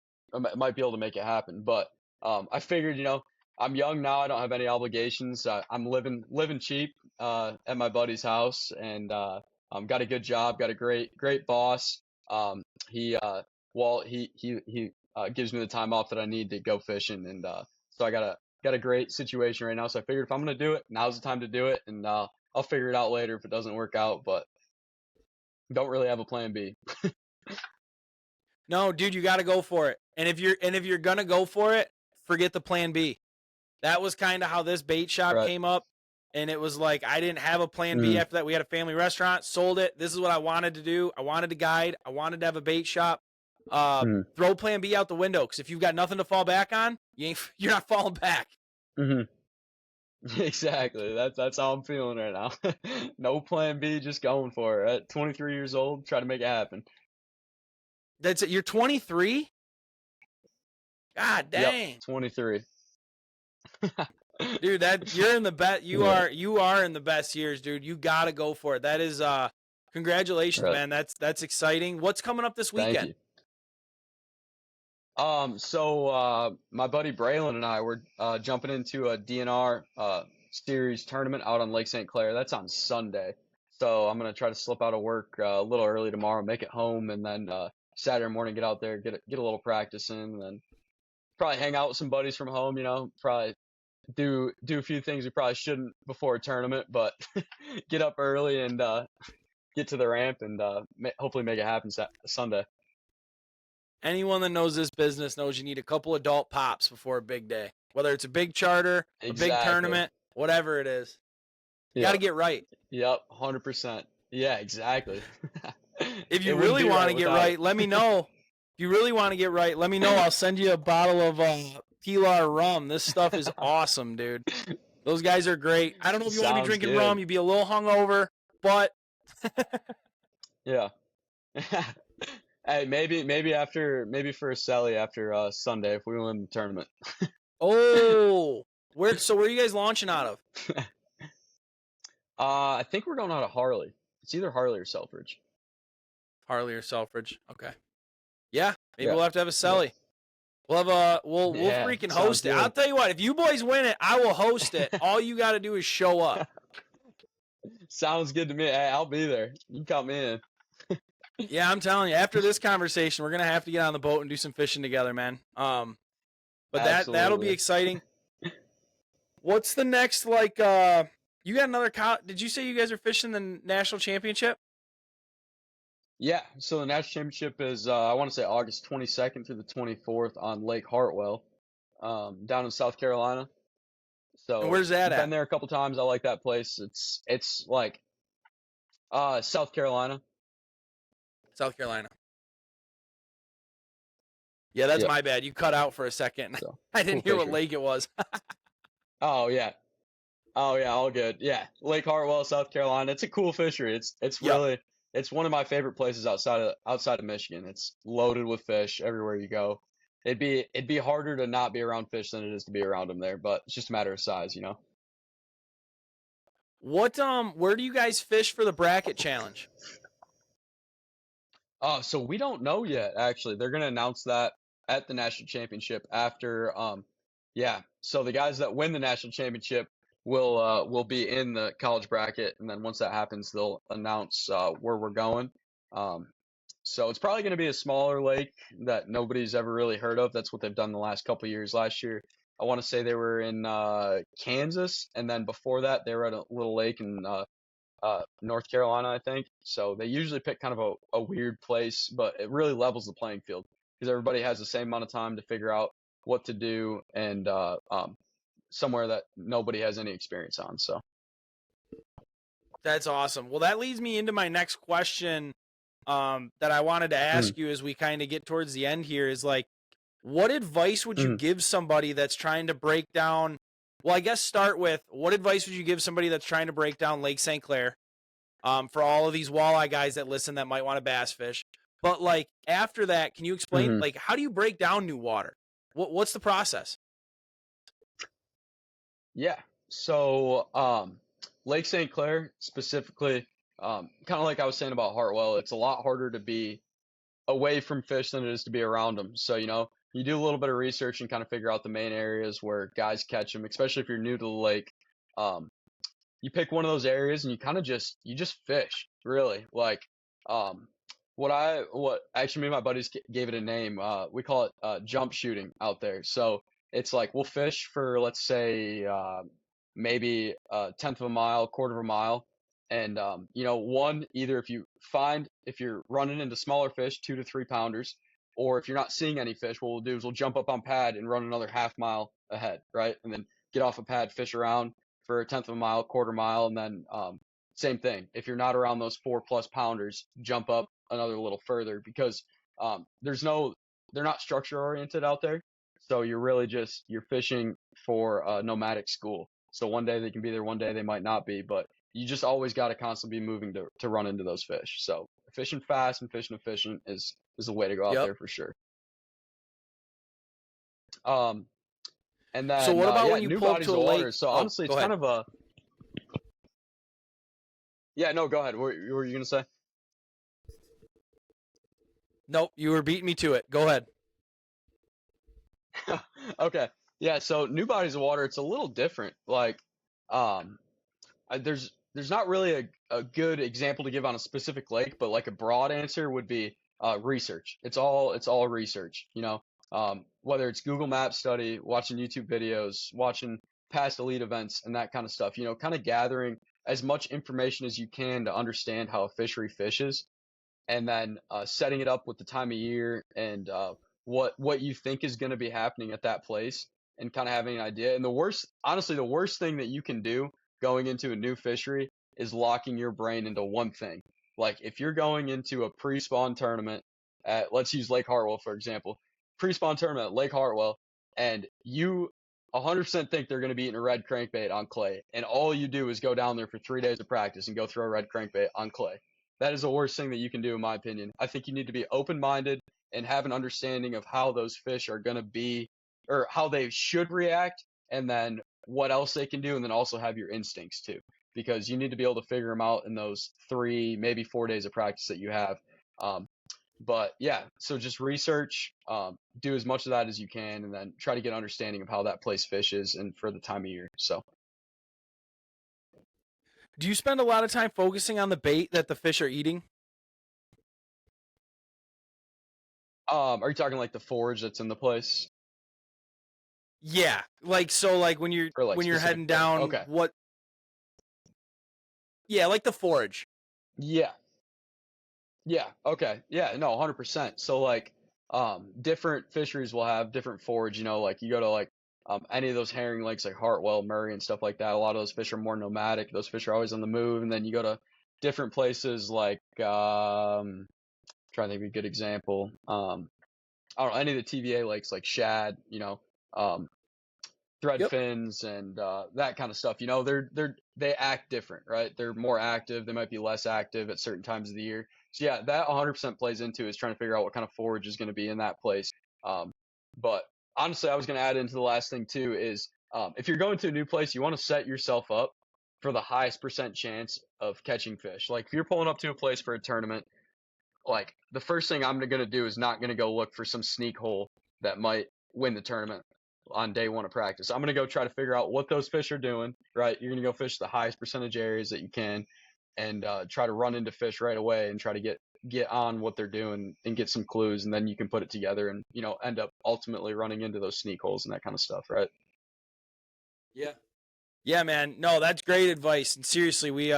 might be able to make it happen. But I figured, I'm young now. I don't have any obligations. I'm living cheap at my buddy's house, and got a good job, got a great boss. He gives me the time off that I need to go fishing, and so I got a great situation right now. So I figured if I'm gonna do it, now's the time to do it, and I'll figure it out later if it doesn't work out. But don't really have a plan B. No, dude, you got to go for it. And if you're gonna go for it, forget the plan B. That was kind of how this bait shop Right. came up. And it was like I didn't have a plan B Mm, after that. We had a family restaurant, sold it. This is what I wanted to do. I wanted to guide. I wanted to have a bait shop. mm, Throw plan B out the window because if you've got nothing to fall back on, you're not falling back. mm-hmm. Exactly. That's how I'm feeling right now. No plan B, just going for it. At 23 years old, try to make it happen. That's it. You're 23. God Yep, dang, 23. dude. That you're in the best. Yeah, You are in the best years, dude. You got to go for it. That is congratulations, right. man. That's exciting. What's coming up this Thank weekend? you. My buddy Braylon and I were jumping into a DNR series tournament out on Lake St. Clair. That's on Sunday. So I'm gonna try to slip out of work a little early tomorrow, make it home, and then Saturday morning get out there, get a little practice in, and then probably hang out with some buddies from home. Probably do a few things we probably shouldn't before a tournament, but get up early and get to the ramp and hopefully make it happen Sunday. Anyone that knows this business knows you need a couple adult pops before a big day. Whether it's a big charter, a big Exactly. tournament, whatever it is. You got to Yep. get right. Yep. 100%. Yeah, exactly. If you It wouldn't really be want right to get without it. right, let me know. If you really want to get right, let me know. I'll send you a bottle of Pilar rum. This stuff is awesome, dude. Those guys are great. I don't know if you want to be Sounds drinking rum. good. You'd be a little hungover, but Yeah. Hey, maybe for a celly after Sunday if we win the tournament. oh, where are you guys launching out of? I think we're going out of Harley. It's either Harley or Selfridge. Harley or Selfridge? Okay. Yeah, maybe Yeah. we'll have to have a Yep. celly. We'll have a we'll Yeah, freaking sounds host it. I'll good. tell you what, if you boys win it, I will host it. All you got to do is show up. Sounds good to me. Hey, I'll be there. You can count me in. Yeah, I'm telling you. After this conversation, we're gonna have to get on the boat and do some fishing together, man. But that'll be Absolutely. exciting. What's the next You got another Did you say you guys are fishing the national championship? Yeah, so the national championship is I want to say August 22nd through the 24th on Lake Hartwell, down in South Carolina. And So where's that been at? there a couple times. I like that place. It's like South Carolina. South Carolina. Yeah, that's Yep. my bad. You cut out for a second. So I cool didn't hear what fishery. lake it was. Oh yeah. Oh yeah, all good. Yeah, Lake Hartwell, South Carolina. It's a cool fishery. It's Yep. really it's one of my favorite places outside of Michigan. It's loaded with fish everywhere you go. It'd be harder to not be around fish than it is to be around them there, but it's just a matter of size. Where do you guys fish for the bracket challenge? Oh, so we don't know yet, actually. They're gonna announce that at the national championship after yeah. So the guys that win the national championship will be in the college bracket, and then once that happens, they'll announce where we're going. Um so it's probably gonna be a smaller lake that nobody's ever really heard of. That's what they've done the last couple years. Last year, I want to say they were in Kansas, and then before that they were at a little lake in North Carolina, I think. So they usually pick kind of a weird place, but it really levels the playing field because everybody has the same amount of time to figure out what to do and somewhere that nobody has any experience on. So, That's awesome. Well, that leads me into my next question that I wanted to mm, ask you as we kind of get towards the end here is like, what advice would you mm, give somebody that's trying to break down? Well, I guess start with what advice would you give somebody that's trying to break down Lake St. Clair for all of these walleye guys that listen that might want to bass fish? But like after that, can you explain hmm like how do you break down new water? What's the process? yeah. So, Lake St. Clair specifically, kind of like I was saying about Hartwell, it's a lot harder to be away from fish than it is to be around them. So, you do a little bit of research and kind of figure out the main areas where guys catch them, especially if you're new to the lake. Um, you pick one of those areas and you kind of just fish, really. Like, um, what actually me and my buddies gave it a name. We call it jump shooting out there. So it's like we'll fish for, let's say, maybe a tenth of a mile, quarter of a mile, and either if you're running into smaller fish, 2 to 3 pounders, or if you're not seeing any fish, what we'll do is we'll jump up on pad and run another half mile ahead, right, and then get off a pad, fish around for a tenth of a mile, quarter mile, and then same thing. If you're not around those 4+ pounders, jump up another little further because they're not structure oriented out there. So you're fishing for a nomadic school. So one day they can be there, one day they might not be, but you just always got to constantly be moving to run into those fish. So fishing fast and fishing efficient is the way to go out Yep. there for sure. Um, and So then what about when you new pull up bodies to a of lake? water. So Oh, honestly, go it's ahead. kind of a yeah. No, go ahead. What were you gonna say? Nope, you were beating me to it. Go ahead. Okay. Yeah, so new bodies of water, it's a little different. Like, um, there's not really a good example to give on a specific lake, but like a broad answer would be research. It's all research, whether it's Google Maps study, watching YouTube videos, watching past elite events and that kind of stuff, kind of gathering as much information as you can to understand how a fishery fishes and then setting it up with the time of year and what you think is going to be happening at that place and kind of having an idea. And honestly, the worst thing that you can do going into a new fishery is locking your brain into one thing. Like if you're going into a pre-spawn tournament at, let's use Lake Hartwell for example, pre-spawn tournament at Lake Hartwell, and you 100% think they're going to be eating a red crankbait on clay, and all you do is go down there for 3 days of practice and go throw a red crankbait on clay. That is the worst thing that you can do, in my opinion. I think you need to be open-minded and have an understanding of how those fish are going to be or how they should react and then what else they can do and then also have your instincts too because you need to be able to figure them out in those 3 maybe 4 days of practice that you have. But yeah, so just research, do as much of that as you can and then try to get an understanding of how that place fishes and for the time of year. So Do you spend a lot of time focusing on the bait that the fish are eating? are you talking like the forage that's in the place Yeah, like so like or like when you're specific heading bait? down Okay. what Yeah, like the forage. Yeah. Yeah, okay. Yeah, no, 100%. So like different fisheries will have different forage, like you go to like any of those herring lakes like Hartwell, Murray and stuff like that. A lot of those fish are more nomadic. Those fish are always on the move and then you go to different places like trying to think of a good example. I don't know, any of the TVA lakes like shad, um thread Yep. fins and that kind of stuff. They act different, right? They're more active. They might be less active at certain times of the year. So yeah, that 100% plays into is trying to figure out what kind of forage is going to be in that place. Um, but honestly, I was going to add into the last thing too is if you're going to a new place, you want to set yourself up for the highest percent chance of catching fish. Like if you're pulling up to a place for a tournament, like the first thing I'm gonna do is not gonna go look for some sneak hole that might win the tournament on day one of practice. I'm gonna go try to figure out what those fish are doing. Right, you're gonna go fish the highest percentage areas that you can, and try to run into fish right away and try to get on what they're doing and get some clues, and then you can put it together and end up ultimately running into those sneak holes and that kind of stuff. Right. Yeah. Yeah, man. No, that's great advice. And seriously, we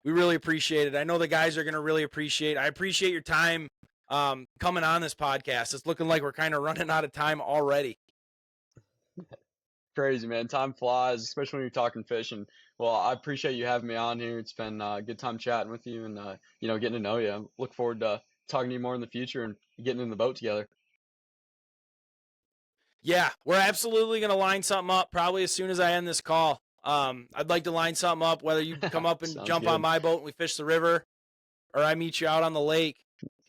really appreciate it. I know the guys are going to really appreciate it. I appreciate your time coming on this podcast. It's looking like we're kind of running out of time already. Crazy, man. Time flies, especially when you're talking fishing. Well, I appreciate you having me on here. It's been a good time chatting with you and getting to know you. I look forward to talking to you more in the future and getting in the boat together. Yeah, we're absolutely going to line something up probably as soon as I end this call. I'd like to line something up, whether you come up and Sounds jump on good. my boat and we fish the river, or I meet you out on the lake.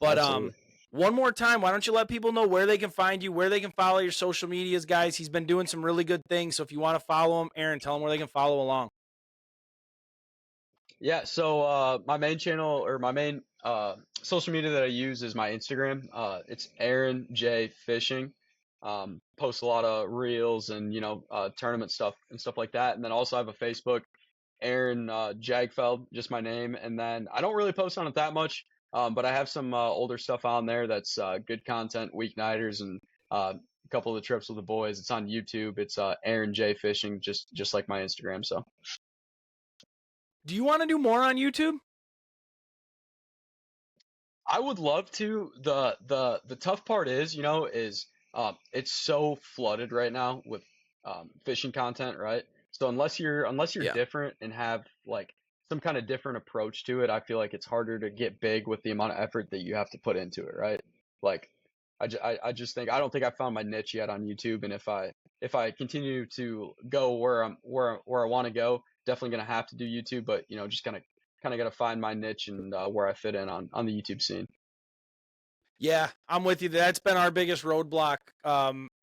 But Absolutely. one more time, why don't you let people know where they can find you, where they can follow your social medias, guys? He's been doing some really good things. So if you want to follow him, Aaron, tell him where they can follow along. Yeah, so my main channel or my main social media that I use is my Instagram. It's Aaron J Fishing. Post a lot of reels and tournament stuff and stuff like that. And then also I have a Facebook, Aaron Jagdfeld, just my name. And then I don't really post on it that much, but I have some older stuff on there that's good content, weeknighters, and a couple of the trips with the boys. It's on YouTube. It's Aaron J Fishing, just like my Instagram. So. Do you want to do more on YouTube? I would love to. The tough part is, it's so flooded right now with fishing content, right? So unless you're Yeah. different and have like some kind of different approach to it, I feel like it's harder to get big with the amount of effort that you have to put into it, right? Like I just think I don't think I found my niche yet on YouTube, and if I continue to go where I want to go, definitely gonna have to do YouTube, but just kind of got to find my niche and where I fit in on the YouTube scene. Yeah, I'm with you. That's been our biggest roadblock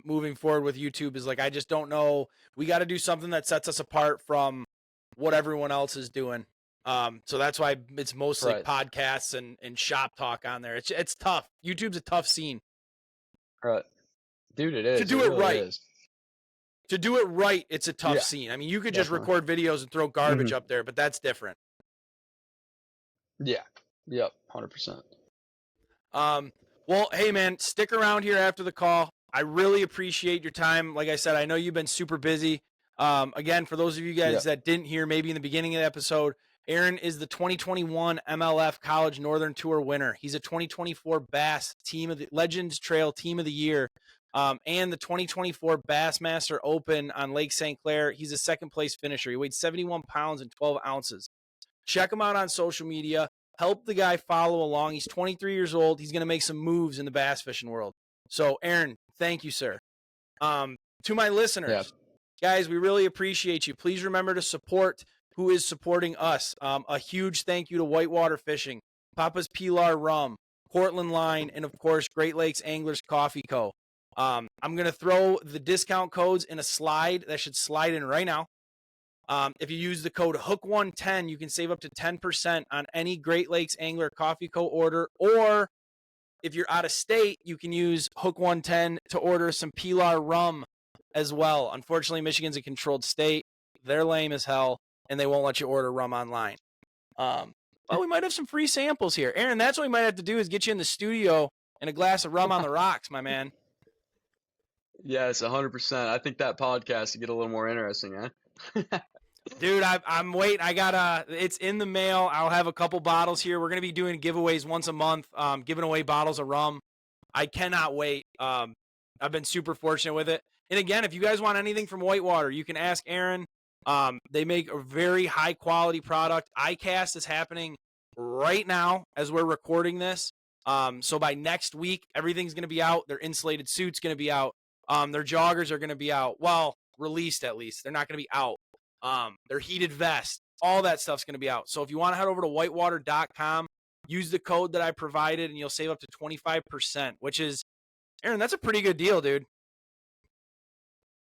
moving forward with YouTube is like, I just don't know. We got to do something that sets us apart from what everyone else is doing. So that's why it's mostly Right, podcasts and shop talk on there. It's tough. YouTube's a tough scene right, dude, it to is. It do it really right. is. To do it right, it's a tough Yeah, scene. I mean, you could just definitely. record videos and throw Hmm. garbage up there, but that's different. Yeah. Yep. 100%. Um, well, hey man, stick around here after the call. I really appreciate your time. Like I said, I know you've been super busy. Again, for those of you guys Yep. that didn't hear, maybe in the beginning of the episode, Aaron is the 2021 MLF College Northern Tour winner. He's a 2024 Bass Team of the Legends Trail Team of the Year, and the 2024 Bassmaster Open on Lake St. Clair. He's a second place finisher. He weighed 71 pounds and 12 ounces. Check him out on social media. Help the guy follow along. He's 23 years old. He's going to make some moves in the bass fishing world. So, Aaron, thank you, sir. To my Yeah. listeners, guys, we really appreciate you. Please remember to support who is supporting us. A huge thank you to Whitewater Fishing, Papa's Pilar Rum, Portland Line, and of course, Great Lakes Anglers Coffee Co. I'm going to throw the discount codes in a slide that should slide in right now. If you use the code HOOK110, you can save up to 10% on any Great Lakes Angler Coffee Co. order. Or if you're out of state, you can use HOOK110 to order some Pilar rum as well. Unfortunately, Michigan's a controlled state. They're lame as hell, and they won't let you order rum online. Well, we might have some free samples here. Aaron, that's what we might have to do is get you in the studio and a glass of rum on the rocks, my man. Yes, 100%. I think that podcast would get a little more interesting, huh? Dude, I'm waiting. It's in the mail. I'll have a couple bottles here. We're going to be doing giveaways once a month, giving away bottles of rum. I cannot wait. I've been super fortunate with it. And again, if you guys want anything from Whitewater, you can ask Aaron. They make a very high quality product. ICAST is happening right now as we're recording this. So by next week, everything's going to be out. Their insulated suit's going to be out. Their joggers are going to be out. Well, released at least. They're not going to be out. Their heated vest, all that stuff's going to be out. So if you want to head over to whitewater.com, use the code that I provided and you'll save up to 25%, which is, Aaron, that's a pretty good deal, dude.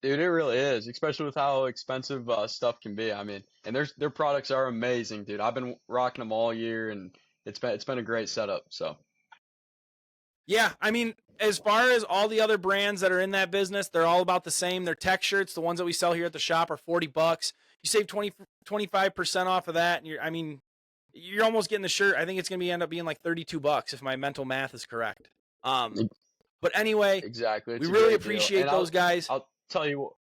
Dude, it really is, especially with how expensive stuff can be. I mean, and their products are amazing, dude. I've been rocking them all year, and it's been a great setup. So Yeah, I mean, as far as all the other brands that are in that business, they're all about the same. Their tech shirts, the ones that we sell here at the shop, are $40. You save 25% off of that, and you're almost getting the shirt. I think it's going to end up being like $32 if my mental math is correct. e- But anyway, exactly, we it's a really great deal. appreciate And those guys. I'll tell you what.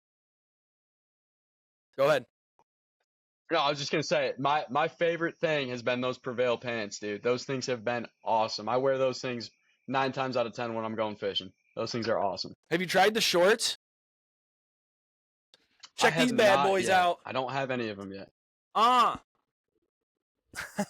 Go ahead. No, I was just gonna say my favorite thing has been those Prevail pants, dude. Those things have been awesome. I wear those things 9 times out of 10 when I'm going fishing. Those things are awesome. Have you tried the shorts? I Check have these bad not boys yet. out. I don't have any of them yet. Ah.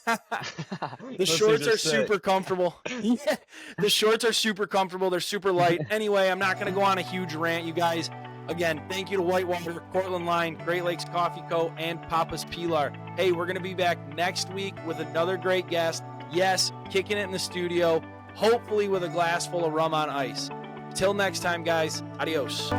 The Those shorts things are sick. super comfortable. Yeah, the shorts are super comfortable. They're super light. Anyway, I'm not going to go on a huge rant, you guys. Again, thank you to Whitewater, Portland Line, Great Lakes Coffee Co., and Papa's Pilar. Hey, we're going to be back next week with another great guest. Yes, kicking it in the studio, hopefully with a glass full of rum on ice. Till next time, guys. Adios.